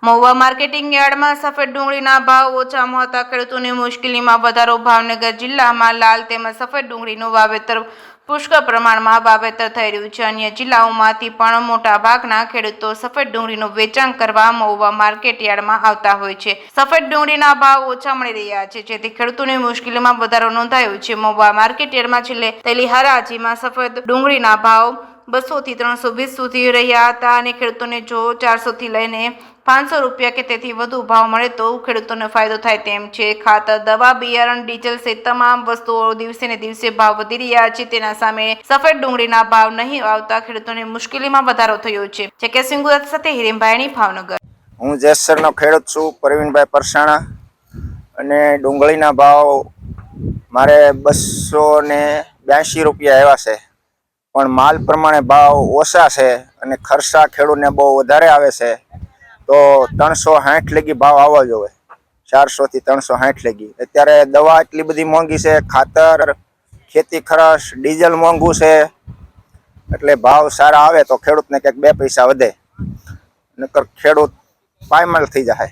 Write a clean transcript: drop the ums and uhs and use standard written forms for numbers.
Mahuva marketing યાર્ડમાં સફેદ ડુંગળીના ભાવ ઓછા મળતા ખેડૂતોની મુશ્કેલીમાં વધારો। ભાવનગર જિલ્લામાં લાલ તેમજ સફેદ ડુંગળીનું વાવેતર પુષ્કળ પ્રમાણમાં વાવેતર થઈ રહ્યું છે। અન્ય જિલ્લાઓમાંથી પણ મોટા ભાગના ખેડૂતો સફેદ ડુંગળીનું વેચાણ કરવા મહુવા માર્કેટ યાર્ડમાં આવતા હોય છે। સફેદ ડુંગળીના ભાવ ઓછા મળી રહ્યા છે, જેથી ખેડૂતોની મુશ્કેલીમાં વધારો નોંધાયો છે। મહુવા માર્કેટ યાર્ડમાં છેલ્લે થયેલી હરાજીમાં સફેદ ડુંગળીના ભાવ 200 થી 320 સુધી રહ્યા હતા અને ખેડૂતોને જો 400 થી લઈને 500 રૂપિયા કે તેથી વધુ ભાવ મળે તો ખેડૂતોને ફાયદો થાય તેમ છે। ખાતર, દવા, બિયારણ, ડીઝલ સહિત તમામ વસ્તુઓ દિવસે ને દિવસે ભાવ વધી રહ્યા છે। તેના સામે સફેદ ડુંગળીના ભાવ નહીં આવતા ખેડૂતોને મુશ્કેલીમાં વધારો થયો છે। કે સિંગુરત સાથે હિરેનભાઈ ભાવનગર। હું જેસરનો ખેડૂત છું, પ્રવીણભાઈ પરસાણા, અને ડુંગળીના ભાવ મારે 282 રૂપિયા આવ્યા છે, પણ માલ પ્રમાણે ભાવ ઓછા છે અને ખર્ચા ખેડૂતને બહુ વધારે આવે છે, તો 360 લગી ભાવ આવવા જોઈએ, 400 થી 360 લગી। અત્યારે દવા એટલી બધી મોંઘી છે, ખાતર, ખેતી ખર્ચ, ડીઝલ મોંઘું છે, એટલે ભાવ સારા આવે તો ખેડૂતને કંઈક 2 પૈસા વધે, નકર ખેડૂત પાયમાલ થઈ જાય।